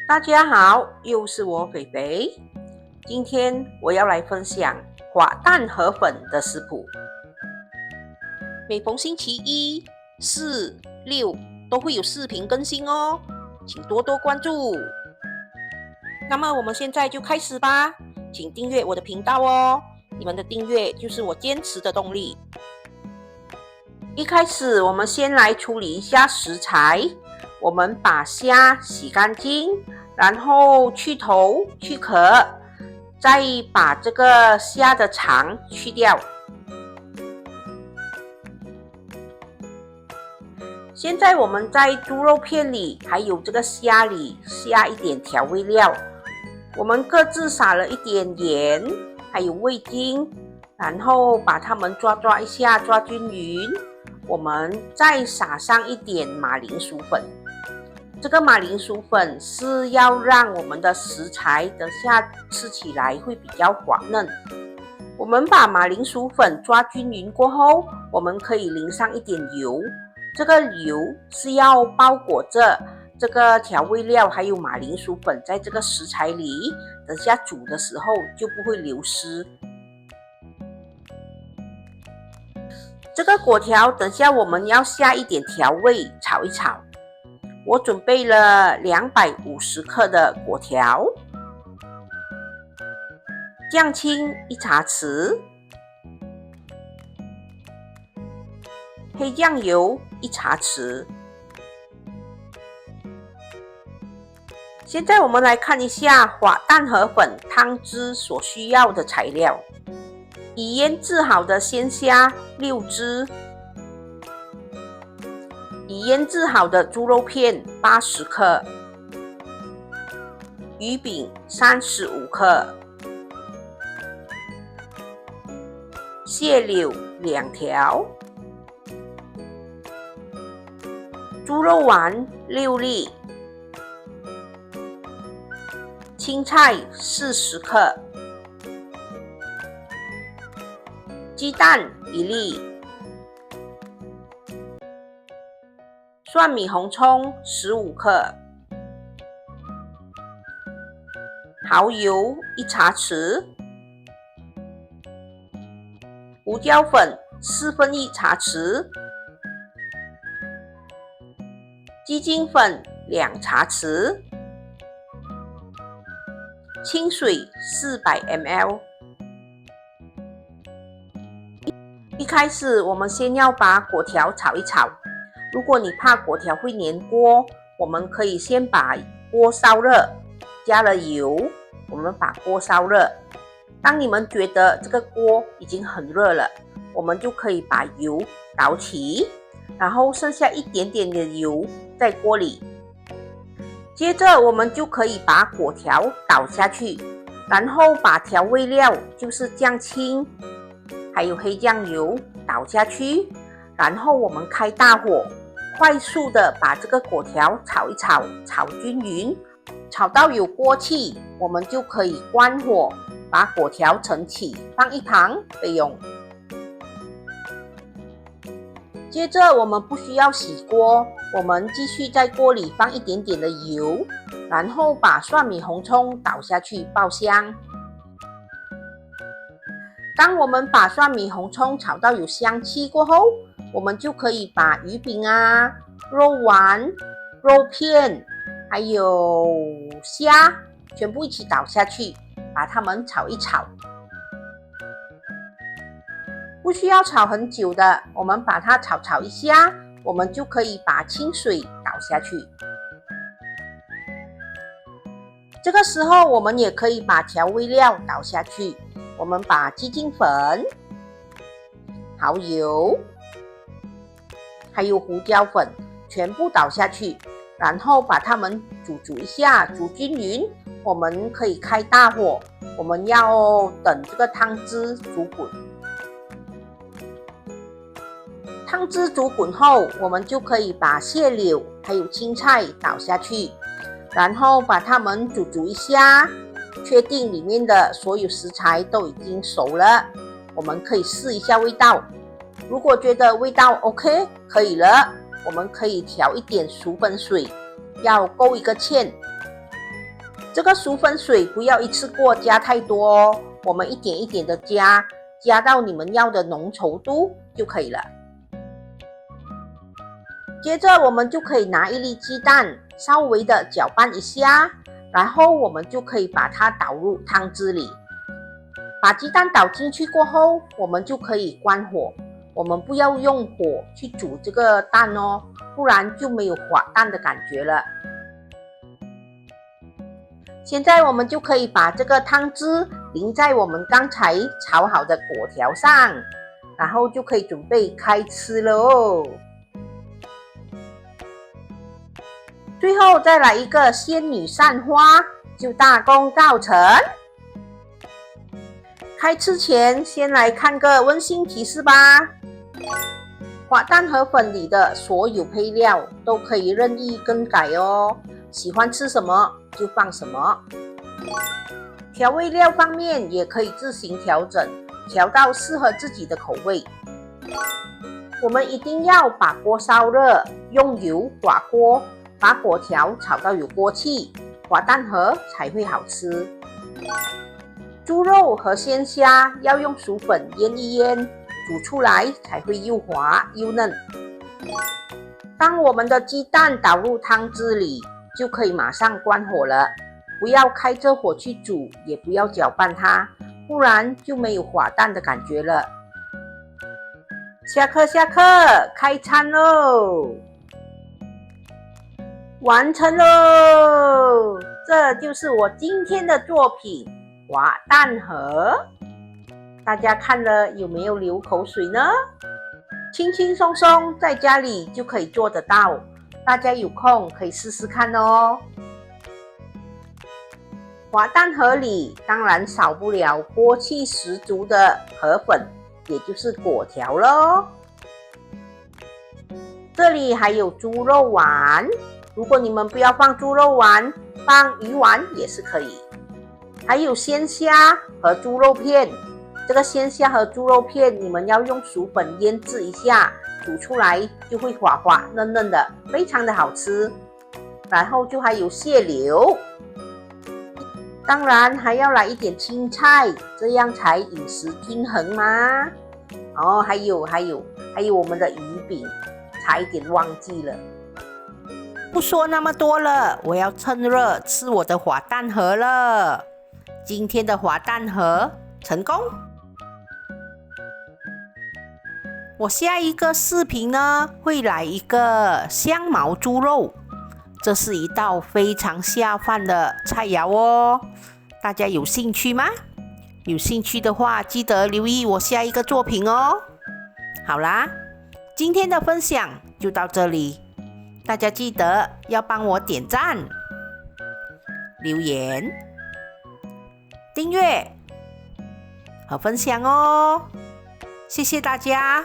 大家好，又是我肥肥。今天我要来分享滑蛋河粉的食谱。每逢星期一、四、六都会有视频更新哦，请多多关注。那么我们现在就开始吧，请订阅我的频道哦，你们的订阅就是我坚持的动力。一开始我们先来处理一下食材，我们把虾洗干净，然后去头去壳，再把这个虾的肠去掉。现在我们在猪肉片里还有这个虾里下一点调味料，我们各自撒了一点盐，还有味精，然后把它们抓一下，抓均匀。我们再撒上一点马铃薯粉，这个马铃薯粉是要让我们的食材等下吃起来会比较滑嫩。我们把马铃薯粉抓均匀过后，我们可以淋上一点油，这个油是要包裹着这个调味料还有马铃薯粉在这个食材里，等下煮的时候就不会流失。这个粿条等下我们要下一点调味炒一炒，我准备了250克的粿条，酱青1茶匙，黑酱油1茶匙。现在我们来看一下滑蛋河粉汤汁所需要的材料。已腌制好的鲜虾6只，已腌制好的猪肉片80克，鱼饼35克，蟹柳2条，猪肉丸6粒，青菜40克，鸡蛋1粒，蒜米红葱15克，蚝油1茶匙，胡椒粉1/4茶匙，鸡精粉2茶匙，清水400 ml。一开始我们先要把粿条炒一炒，如果你怕粿条会粘锅，我们可以先把锅烧热，加了油，我们把锅烧热。当你们觉得这个锅已经很热了，我们就可以把油倒起，然后剩下一点点的油在锅里。接着我们就可以把粿条倒下去，然后把调味料就是酱青还有黑酱油倒下去，然后我们开大火，快速的把这个粿条炒一炒，炒均匀，炒到有锅气，我们就可以关火，把粿条盛起，放一旁备用。接着我们不需要洗锅，我们继续在锅里放一点点的油，然后把蒜米红葱倒下去爆香。当我们把蒜米红葱炒到有香气过后，我们就可以把鱼饼啊、肉丸、肉片还有虾全部一起倒下去，把它们炒一炒。不需要炒很久的，我们把它炒一下，我们就可以把清水倒下去。这个时候我们也可以把调味料倒下去，我们把鸡精粉、蚝油还有胡椒粉全部倒下去，然后把它们煮一下，煮均匀。我们可以开大火，我们要等这个汤汁煮滚。汤汁煮滚后，我们就可以把蟹柳还有青菜倒下去，然后把它们煮一下，确定里面的所有食材都已经熟了，我们可以试一下味道。如果觉得味道 OK 可以了，我们可以调一点薯粉水，要勾一个芡。这个薯粉水不要一次过加太多哦，我们一点一点的加，加到你们要的浓稠度就可以了。接着我们就可以拿一粒鸡蛋，稍微的搅拌一下，然后我们就可以把它倒入汤汁里。把鸡蛋倒进去过后，我们就可以关火。我们不要用火去煮这个蛋哦，不然就没有滑蛋的感觉了。现在我们就可以把这个汤汁淋在我们刚才炒好的果条上，然后就可以准备开吃了哦。最后再来一个仙女散花，就大功告成。开吃前先来看个温馨提示吧。滑蛋河粉里的所有配料都可以任意更改哦，喜欢吃什么就放什么。调味料方面也可以自行调整，调到适合自己的口味。我们一定要把锅烧热，用油刮锅，把果条炒到有锅气，滑蛋河才会好吃。猪肉和鲜虾要用薯粉腌一腌，煮出来才会又滑又嫩。当我们的鸡蛋倒入汤汁里，就可以马上关火了，不要开着火去煮，也不要搅拌它，不然就没有滑蛋的感觉了。下课，开餐喽！完成喽！这就是我今天的作品滑蛋河。大家看了有没有流口水呢？轻轻松松在家里就可以做得到，大家有空可以试试看哦。滑蛋河里当然少不了锅气十足的河粉，也就是果条咯。这里还有猪肉丸，如果你们不要放猪肉丸，放鱼丸也是可以。还有鲜虾和猪肉片，这个鲜虾和猪肉片你们要用薯粉腌制一下，煮出来就会滑滑嫩嫩的，非常的好吃。然后就还有蟹柳，当然还要来一点青菜，这样才饮食均衡嘛。哦，还有我们的鱼饼，差一点忘记了。不说那么多了，我要趁热吃我的滑蛋河了。今天的滑蛋河成功。我下一个视频呢，会来一个香茅猪肉，这是一道非常下饭的菜肴哦。大家有兴趣吗？有兴趣的话，记得留意我下一个作品哦。好啦，今天的分享就到这里，大家记得要帮我点赞、留言、订阅和分享哦。谢谢大家。